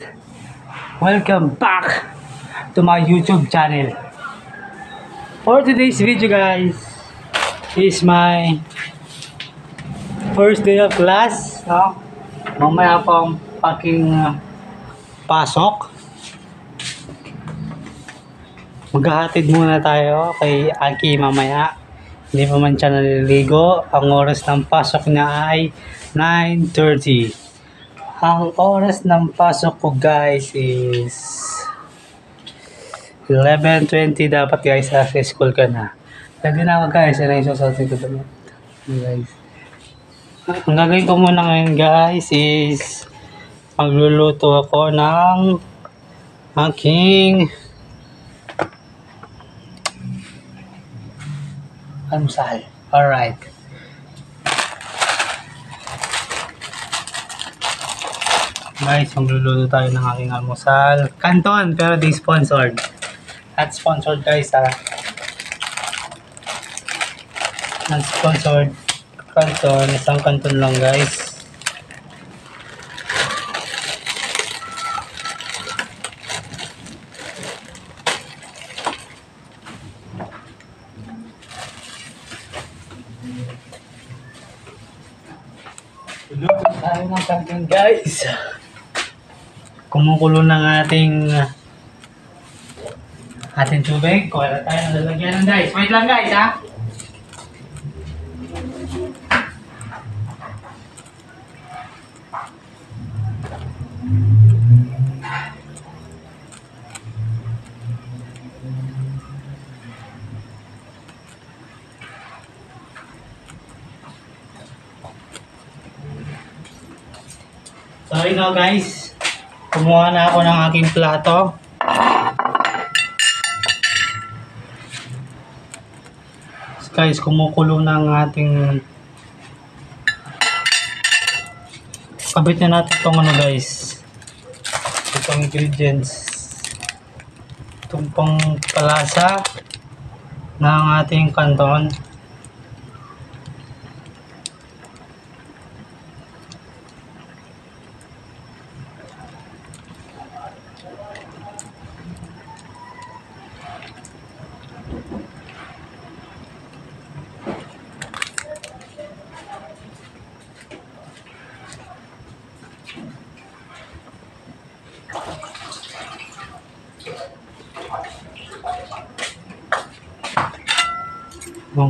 Welcome back to my YouTube channel. For today's video guys, is my first day of class. Mamaya pang aking pasok. Maghahatid muna tayo kay Aki mamaya. Hindi pa man siya naliligo. Ang oras ng pasok niya ay 9:30. Ang oras ng pasok ko guys is 11:20 dapat guys, sa school ka na. Ready na ako guys, ano yung susuotin ko damit. Guys. Ang gagawin ko muna ngayon guys is magluluto ako ng aking almusal. Alright. Guys, magluluto tayo ng aking almusal. Canton, pero di sponsored. Not sponsored guys Not sponsored. Canton, isang canton lang guys. Luto tayo ng canton guys. Kumukulo ng ating tubig. Kuha tayo ng lalagyan ng guys. Wait lang guys Sorry no guys. Kumuha na ako ng aking plato. Guys, kumukulo na ang ating kabit na natin itong guys, itong ingredients, itong pang palasa ng ating canton.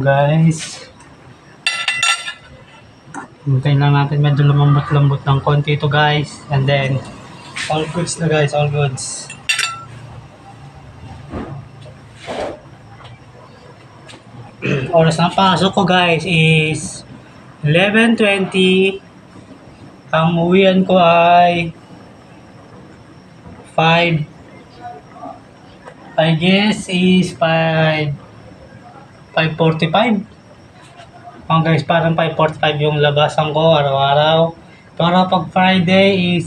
Guys, hintayin lang natin medyo lumambot-lambot ng konti ito guys, and then all goods na guys, all goods. Oras ng pasok ko guys is 11:20. Ang uwian ko ay 5, I guess is 5:45. Guys, parang 5:45 yung labasan ko araw-araw. Pero pag Friday is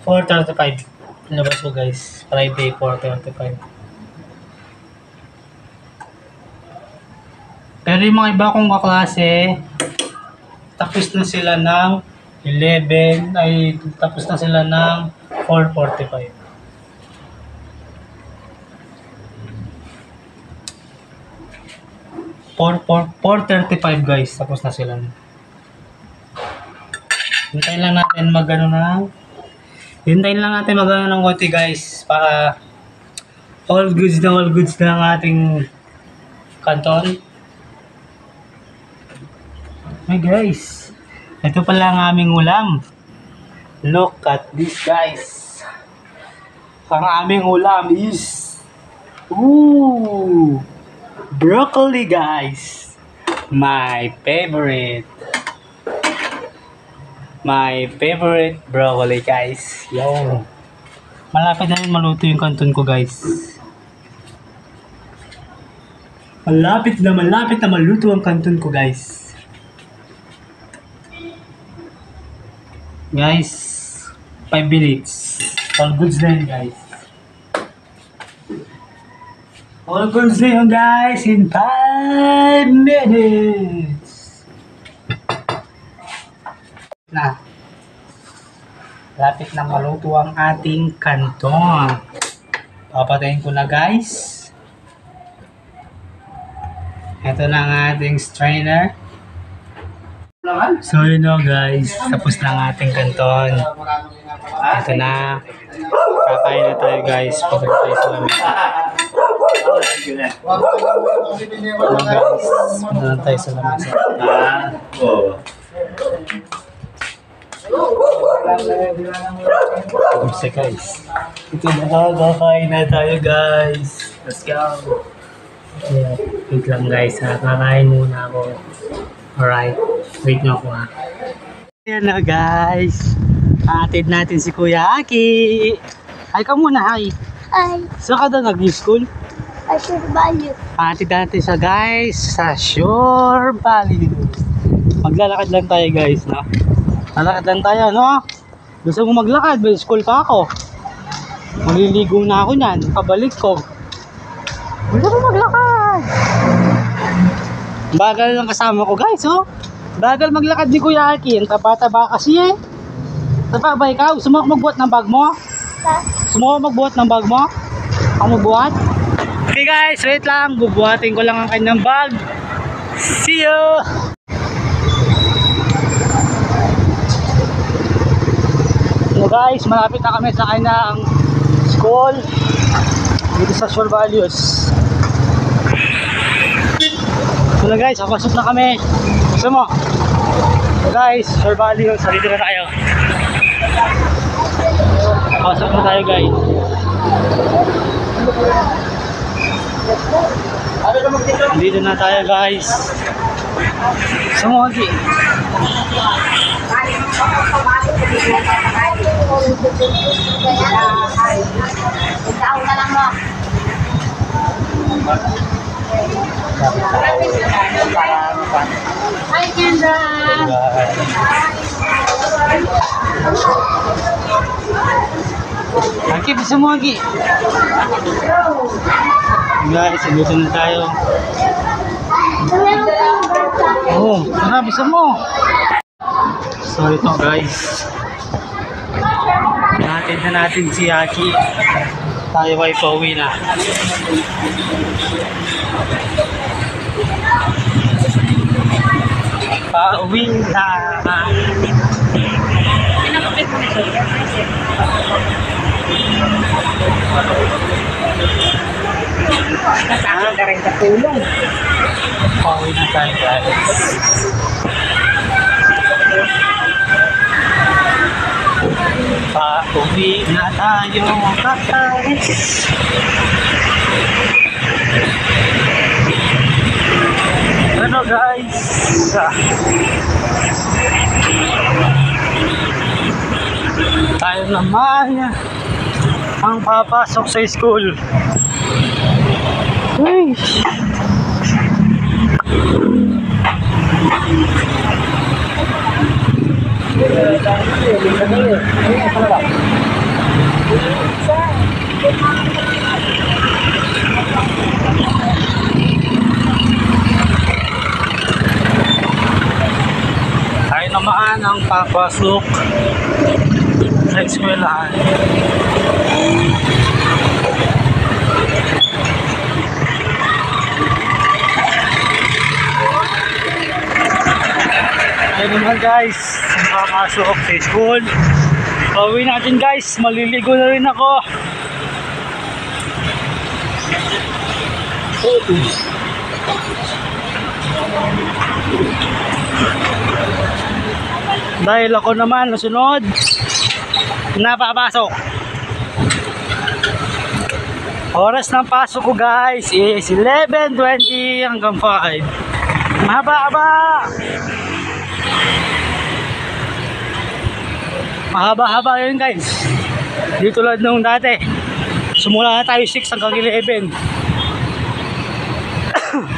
4:35 labas ko guys. Friday 4:35. Pero yung mga iba kong kaklase, tapos na sila ng 11, ay tapos na sila ng 4:45. 4:35 guys, tapos na sila. Hintayin lang natin magano ng konti guys, para all goods na ang ating canton. Hey guys, ito pala ang aming ulam. Look at this guys. Ang aming ulam is broccoli guys. My favorite broccoli guys. Yo. Malapit na rin maluto yung canton ko guys. Malapit na maluto ang canton ko guys. Guys, 5 minutes. All goods na yun guys. All goods na yun guys in 5 minutes. Na. Lapit na maluto ang ating kanton. Papatayin ko na guys. Ito na ang ating strainer. So yun o guys, tapos na ang ating kanton. Ito na. Kakain na tayo guys. Pagod tayo sa lamesa. Ito guys, punta na tayo sa lamesa. Gusto guys. Ito na, kakain na tayo guys. Let's go. Yeah, wait lang guys ha. Kakain muna ako. Alright. Wait nyo ako ha. Ayan na guys. Atid natin si Kuya Aki. Hi ka muna, hi. Ay, Saan ka daw nag-school? Asher Value. Atid natin siya guys sa Shore Valley. Maglalakad lang tayo guys, no? Lalakad lang tayo, no? Gusto mo maglakad? May school pa ako. Maliligo na ako niyan. Kabalik ko. Gusto mo maglakad? Bagal lang kasama ko guys, oh. Bagal maglakad ni Kuya Aki. Ang taba-taba kasi eh. Taba ba ikaw? Gusto mo magbuhat ng bag mo? Gusto mo magbuhat ng bag mo? Ako magbuhat? Okay guys, wait lang. Bubuhatin ko lang ang kanyang bag. See you! So guys, malapit na kami sa kanyang school dito sa Shore Values. So na guys, papasok na kami. Gusto mo? So guys, Shore Values, dito na tayo. Papasok na tayo guys. Dito na tayo guys. Gusto mo Aki? Ikaw na lang mo. Hi, Kendra. Aki, gusto mo Aki? Guys, dito na tayo. Oh, tara, gusto mo? So ito guys. Natin na natin si Aki. Tayo ay pauwi na. Pauwi na. Kasama ka rin sa tulong. Pauwi na tayo guys. Pauwi na tayo guys. Ano guys? Tayo naman ang papasok sa school. Uy! Tayo naman ang papasok sa eskwelahan. Tayo naman guys ang papasok sa school. Pauwi natin guys, maliligo na rin ako. Dahil ako naman nasunod, napapasok. Oras ng pasok ko guys is 11:20 hanggang 5. Mahaba-haba. Mahaba-haba yun guys. Di tulad nung dati. Sumula na tayo 6 hanggang 11.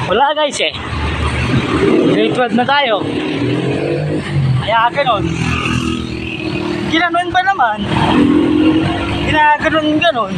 Wala guys eh. Grade 12 na tayo. Kaya ganon. Ginanon ba naman? Ginaganon ganon.